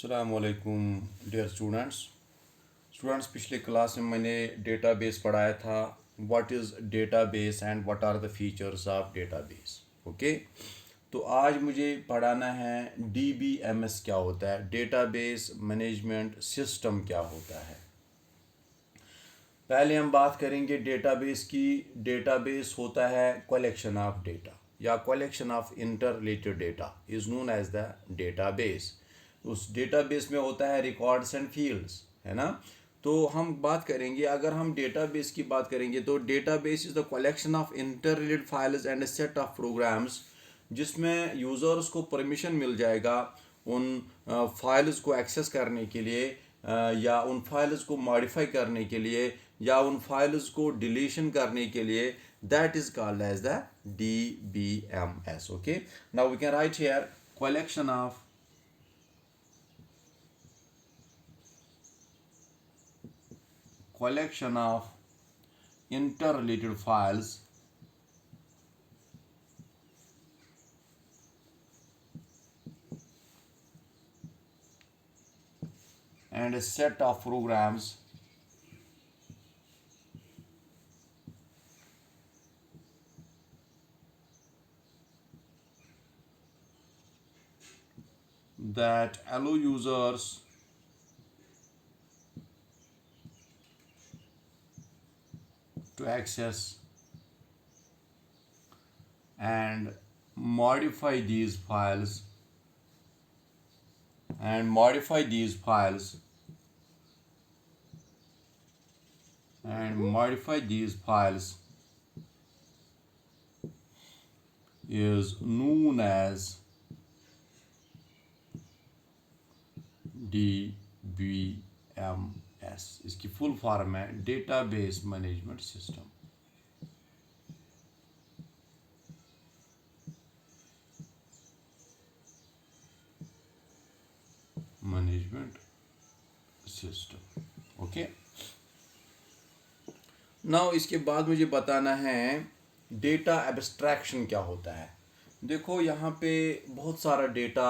अस्सलामुअलैकुम dear students पिछले class में मैंने डेटाबेस पढ़ाया था। What is database and what are the features of database. Okay, तो आज मुझे पढ़ाना है DBMS क्या होता है, डेटाबेस मैनेजमेंट सिस्टम क्या होता है। पहले हम बात करेंगे डेटाबेस की। डेटाबेस होता है कलेक्शन ऑफ डेटा या collection of interrelated data is known as the database. उस डेटाबेस में होता है रिकॉर्ड्स एंड फील्ड्स, है ना। तो हम बात करेंगे, अगर हम डेटाबेस की बात करेंगे तो database is the collection of interrelated files and set of programs, जिसमें यूज़र्स को परमिशन मिल जाएगा उन फाइल्स को एक्सेस करने के लिए, या उन फाइल्स को मॉडिफाई करने के लिए, या उन फाइल्स को डिलीशन करने के लिए। That is called as the DBMS। Okay, now we can write here collection of interrelated files and a set of programs that allow users to access and modify these files and modify these files is known as DBMS। इसकी full form है database management system. Okay, now इसके बाद मुझे बताना है data abstraction क्या होता है। देखो यहाँ पे बहुत सारा डेटा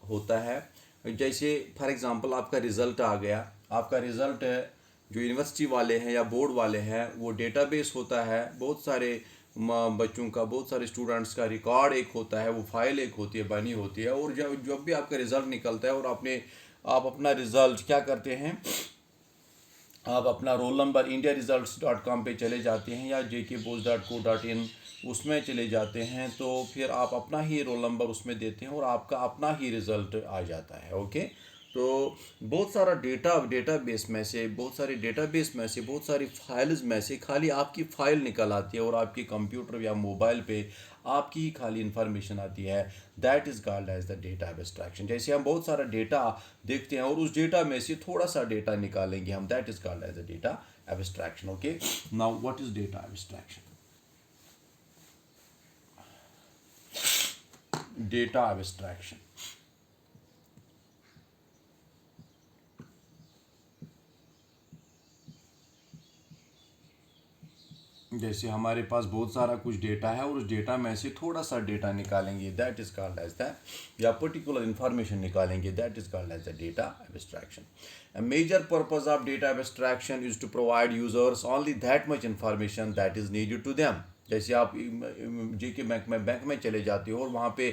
होता है। जैसे फॉर एग्जांपल आपका रिज़ल्ट आ गया, आपका रिज़ल्ट जो यूनिवर्सिटी वाले हैं या बोर्ड वाले हैं वो डेटाबेस होता है। बहुत सारे बच्चों का, बहुत सारे स्टूडेंट्स का रिकॉर्ड एक होता है, वो फाइल एक होती है, बनी होती है। और जब भी आपका रिज़ल्ट निकलता है और आप अपना रिज़ल्ट क्या करते हैं, आप अपना रोल नंबर indiaresults.com पे चले जाते हैं या jkboss.co.in उसमें चले जाते हैं, तो फिर आप अपना ही रोल नंबर उसमें देते हैं और आपका अपना ही रिज़ल्ट आ जाता है। ओके, तो बहुत सारा डेटाबेस में से, बहुत सारी फाइल्स में से खाली आपकी फ़ाइल निकल आती है और आपके कंप्यूटर या मोबाइल पे आपकी ही खाली इंफॉर्मेशन आती है। That is called as the data abstraction. जैसे हम बहुत सारा डेटा देखते हैं और उस डेटा में से थोड़ा सा डेटा निकालेंगे हम, that is called as the data abstraction. Okay, now what is data abstraction. Data abstraction जैसे हमारे पास बहुत सारा कुछ डेटा है और उस डेटा में से थोड़ा सा डेटा निकालेंगे, that is called as the, या पर्टिकुलर इंफॉर्मेशन निकालेंगे, that is called as the data abstraction. A major purpose of data abstraction is to provide users only that much information that is needed to them। जैसे आप जेके bank में चले जाते हो और वहाँ पे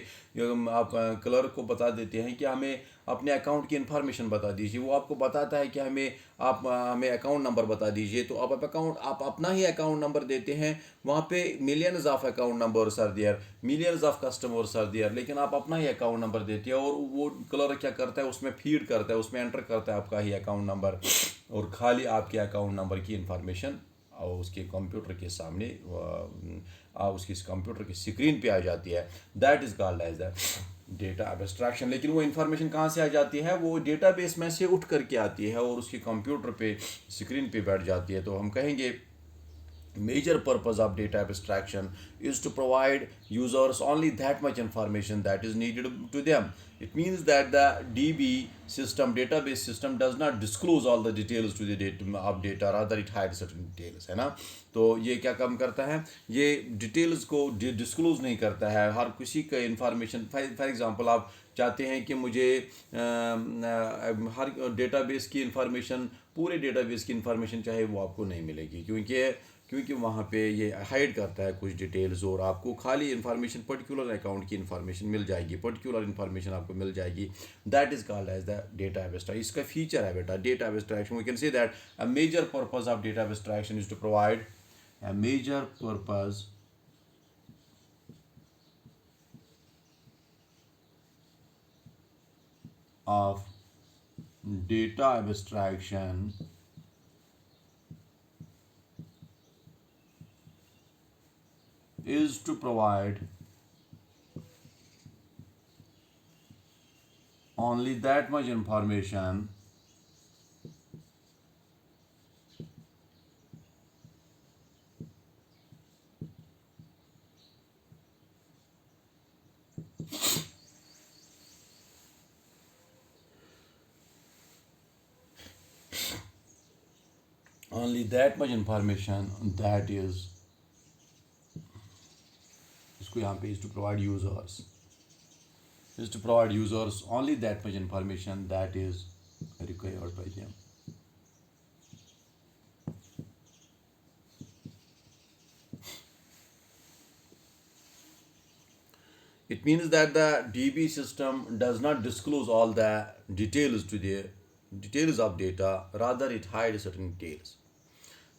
आप क्लर्क को बता देते हैं कि हमें अपने अकाउंट की इन्फॉर्मेशन बता दीजिए। वो आपको बताता है कि हमें अकाउंट नंबर बता दीजिए। तो आप अपना ही अकाउंट नंबर देते हैं। वहाँ पे millions of account numbers are there, millions of customers are there, लेकिन आप अपना ही अकाउंट नंबर देते हैं और वो क्लर्क क्या करता है, उसमें फीड करता है, उसमें एंटर करता है आपका ही अकाउंट नंबर और खाली आपके अकाउंट नंबर की इन्फॉर्मेशन और उसके कंप्यूटर के सामने उसकी कंप्यूटर की स्क्रीन पे आ जाती है। That is called as the data abstraction. लेकिन वो इन्फॉर्मेशन कहाँ से आ जाती है, वो डेटाबेस में से उठ करके आती है और उसके कंप्यूटर पे स्क्रीन पे बैठ जाती है। तो हम कहेंगे major purpose of data abstraction is to provide users only that much information that is needed to them। It means that the database system does not disclose all the details to the data, rather it hides certain details, है ना। तो ये क्या काम करता है, ये details को डिस्क्लोज नहीं करता है। हर किसी का इंफॉर्मेशन, फॉर एग्जांपल आप चाहते हैं कि मुझे हर डेटाबेस की इंफॉर्मेशन, पूरे डेटाबेस की इंफॉर्मेशन चाहे वो आपको नहीं मिलेगी, क्योंकि वहाँ पे ये हाइड करता है कुछ डिटेल्स, और आपको खाली इंफॉर्मेशन पर्टिकुलर अकाउंट की इंफॉर्मेशन मिल जाएगी, पर्टिकुलर इंफॉर्मेशन आपको मिल जाएगी। That is called as the data abstraction. इसका फीचर है बेटा data abstraction. We can say that a major purpose of data abstraction is to provide a major purpose of data abstraction is to provide only that much information that is, इसको यहाँ पे is to provide users, is to provide users only that much information that is required by them. It means that the DB system does not disclose all the details of data, rather it hides certain details.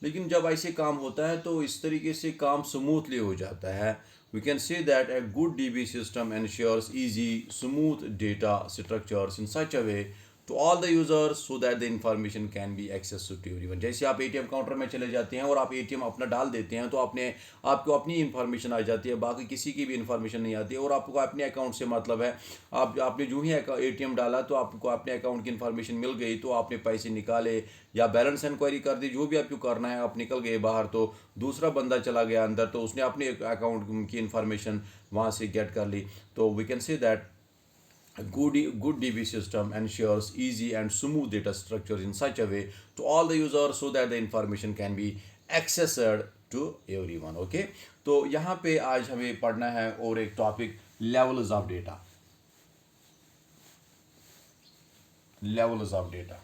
लेकिन जब ऐसे काम होता है तो इस तरीके से काम स्मूथली हो जाता है. We can say that a good DB system ensures easy, smooth data structures in such a way to all the users so that the information can be accessible to everyone. जैसे आप ATM counter में चले जाते हैं और आप ATM अपना डाल देते हैं तो आपको अपनी इन्फॉर्मेशन आ जाती है, बाकी किसी की भी इन्फॉर्मेशन नहीं आती है, और आपको अपने अकाउंट से मतलब है. आपने जो ही एटीएम डाला तो आपको अपने अकाउंट की इन्फॉर्मेशन मिल गई, तो आपने पैसे निकाले या बैलेंस इंक्वायरी कर दी, जो भी आपको करना है, आप निकल गए बाहर, तो दूसरा बंदा चला गया अंदर तो उसने अपने अकाउंट की इन्फॉर्मेशन वहाँ से गेट कर ली. तो we can say that a good DB system ensures easy and smooth data structures in such a way to all the users so that the information can be accessed to everyone. Okay, तो यहाँ पे आज हमें पढ़ना है और एक topic levels of data. Levels of data,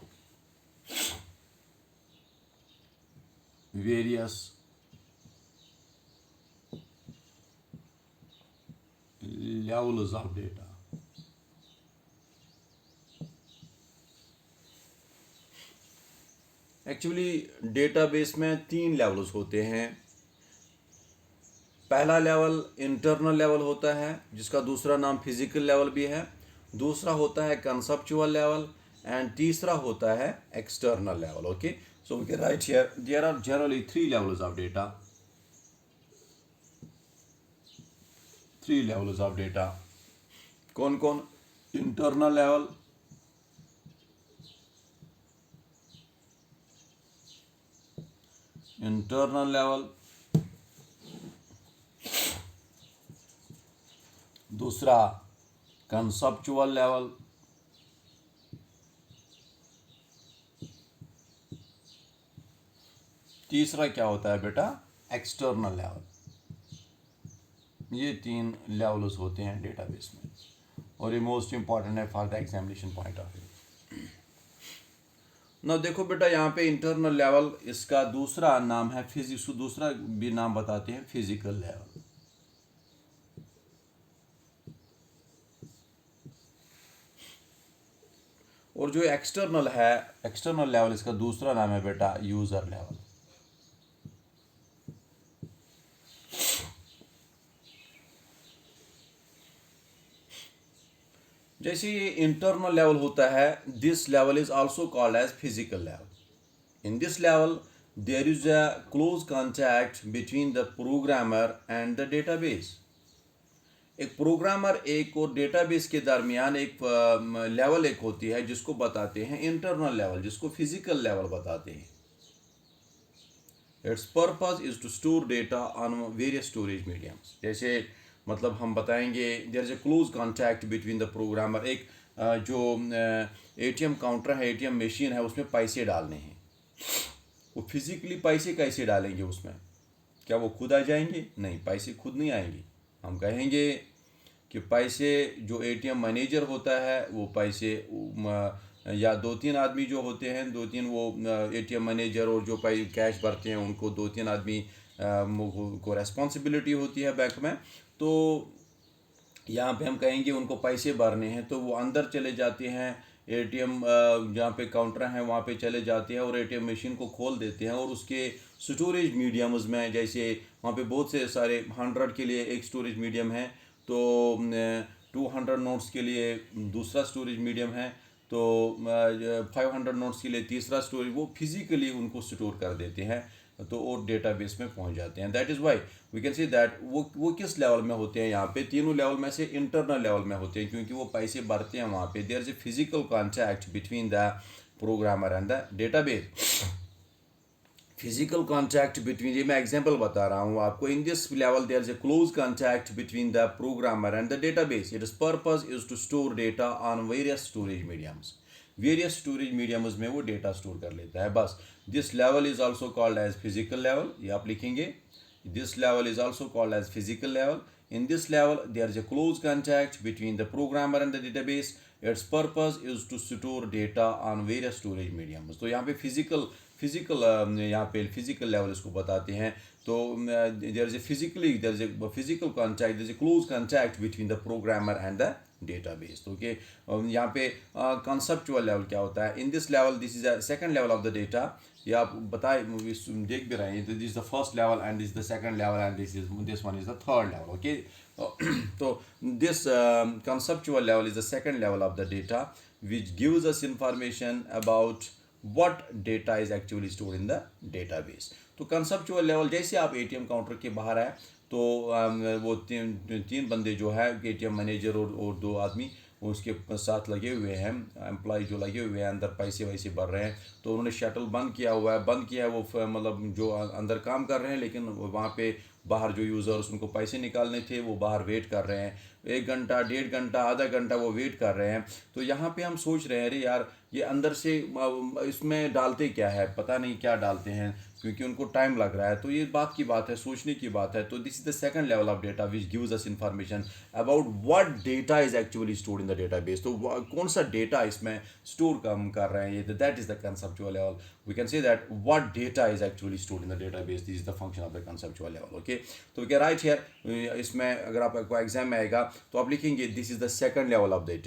various levels of data. Actually database में 3 लेवल्स होते हैं. पहला लेवल इंटरनल लेवल होता है, जिसका दूसरा नाम फिजिकल लेवल भी है. दूसरा होता है कंसेप्चुअल लेवल, एंड तीसरा होता है external level. Okay, so we can write here there are generally 3 levels of data. 3 levels of data. कौन कौन? इंटरनल लेवल, दूसरा कंसेप्चुअल लेवल, तीसरा क्या होता है बेटा? External level. ये 3 लेवल्स होते हैं डेटाबेस में, और ये मोस्ट इंपॉर्टेंट है for the examination point of view. ना देखो बेटा, यहाँ पे इंटरनल लेवल, इसका दूसरा नाम है दूसरा भी नाम बताते हैं फिजिकल लेवल. और जो एक्सटर्नल लेवल, इसका दूसरा नाम है बेटा यूजर लेवल. जैसे ये इंटरनल लेवल होता है, this level is also called as physical level. In this level there is a close contact between the programmer and the database. एक प्रोग्रामर एक और डेटाबेस के दरमियान एक लेवल एक होती है जिसको बताते हैं इंटरनल लेवल, जिसको फिजिकल लेवल बताते हैं. Its purpose is to store data on various storage mediums. जैसे मतलब हम बताएंगे there is a close contact between the programmer. एक जो एटीएम काउंटर है, एटीएम मशीन है, उसमें पैसे डालने हैं. वो फिजिकली पैसे कैसे डालेंगे उसमें? क्या वो खुद आ जाएंगे? नहीं, पैसे खुद नहीं आएंगे. हम कहेंगे कि पैसे जो एटीएम मैनेजर होता है वो पैसे या 2-3 आदमी जो होते हैं, 2-3 वो एटीएम मैनेजर और जो कैश भरते हैं उनको 2-3 आदमी को रेस्पॉन्सिबिलिटी होती है बैंक में। तो यहाँ पे हम कहेंगे उनको पैसे भरने हैं तो वो अंदर चले जाते हैं, एटीएम जहाँ पे काउंटर हैं वहाँ पे चले जाते हैं और एटीएम मशीन को खोल देते हैं और उसके स्टोरेज मीडियम्स में, जैसे वहाँ पे बहुत से सारे 100 के लिए एक स्टोरेज मीडियम है, तो 200 नोट्स के लिए दूसरा स्टोरेज मीडियम है, तो 500 नोट्स के लिए तीसरा स्टोरेज, वो फिजिकली उनको स्टोर कर देते हैं तो और डेटाबेस में पहुंच जाते हैं। That is why we can see that वो किस लेवल में होते हैं, यहाँ पे तीनों लेवल में से इंटरनल लेवल में होते हैं, क्योंकि वो पैसे भरते हैं वहाँ पे। There is a physical contact between the programmer and the database. Physical contact between, ये मैं एग्जांपल बता रहा हूँ आपको। In this level there is a close contact between the programmer and the database. Its purpose is to store data on various storage mediums. Various storage mediums में वो data store कर लेता है बस। This level is also called as physical level, ये आप लिखेंगे। This level is also called as physical level. In this level, there is a close contact between the programmer and the database. Its purpose is to store data on various storage mediums. तो यहाँ पे physical यहाँ पे physical level इसको बताते हैं। तो there is a physical contact, there is a close contact between the programmer and the database. तो okay, यहाँ पे conceptual लेवल क्या होता है? In this level, this is a second level of the data. ये आप बताए देख भी रहे हैं, तो this the first level and this the second level and this one is the third level. Okay, तो this conceptual level is the second level of the data which gives us information about what data is actually stored in the database. तो conceptual level, जैसे आप ATM counter के बाहर आए तो वो तीन बंदे जो है, एटीएम मैनेजर और 2 आदमी उसके साथ लगे हुए हैं, एम्प्लॉय जो लगे हुए हैं, अंदर पैसे वैसे भर रहे हैं। तो उन्होंने शटल बंद किया है, वो मतलब जो अंदर काम कर रहे हैं, लेकिन वहाँ पे बाहर जो यूज़र्स उनको पैसे निकालने थे वो बाहर वेट कर रहे हैं। 1 घंटा, 1.5 घंटा, आधा घंटा वो वेट कर रहे हैं। तो यहाँ पे हम सोच रहे हैं, अरे यार ये अंदर से इसमें डालते क्या है, पता नहीं क्या डालते हैं, क्योंकि उनको टाइम लग रहा है। तो ये बात की बात है, सोचने की बात है। तो this is the second level of data which gives us information about what data is actually stored in the database. तो कौन सा डेटा इसमें स्टोर कर रहे हैं, ये that is the conceptual level. We can say that what data is actually stored in the database, this is the function of the conceptual level. Okay, तो we can write here, इसमें अगर आपको exam में आएगा तो आप लिखेंगे this is the second level of the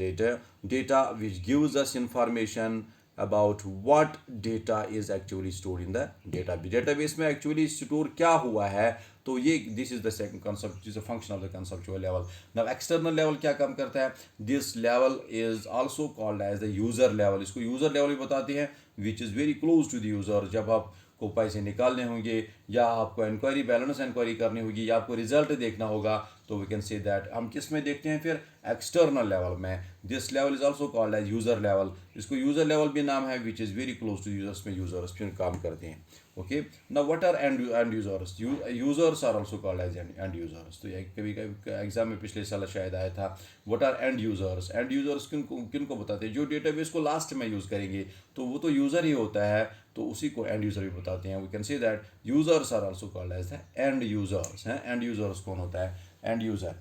data which gives us information about what data is actually stored in the database. Database में actually store क्या हुआ है, तो ये this is the second concept, this is a function of the conceptual level. Now external level क्या काम करता है? This level is also called as the user level. इसको user level भी बताते हैं, which is very close to the user. जब आपको पैसे निकालने होंगे या आपको इंक्वायरी, बैलेंस इंक्वायरी करनी होगी या आपको रिजल्ट देखना होगा, तो वी कैन से दैट हम किस में देखते हैं फिर? एक्सटर्नल लेवल में। This level is also called as user level. इसको यूजर लेवल भी नाम है, which is very close to users में यूजर्स फिर काम करते हैं। Okay, now what are end users? Users are also called as end users. तो कभी एग्जाम में पिछले साल शायद आया था, what are end users? End users किन को बताते हैं? जो डेटाबेस को लास्ट में यूज़ करेंगे, तो वो तो यूज़र ही होता है, तो उसी को एंड यूज़र भी बताते हैं। We can say that users are also called as the end users. हैं, एंड यूजर्स कौन होता है? एंड यूज़र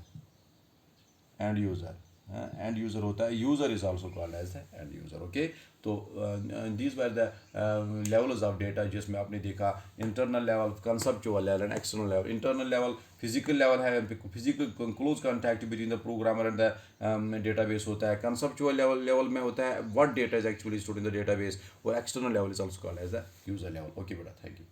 एंड यूज़र होता है। User is also called as the end user. Okay, तो these were the levels of data, जिसमें आपने देखा internal level, conceptual level and external level. Internal level physical level है, physical close contact between the programmer and the database होता है। Conceptual level में होता है what data is actually stored in the database, और external level is also called as the user level. Okay बेटा, thank you.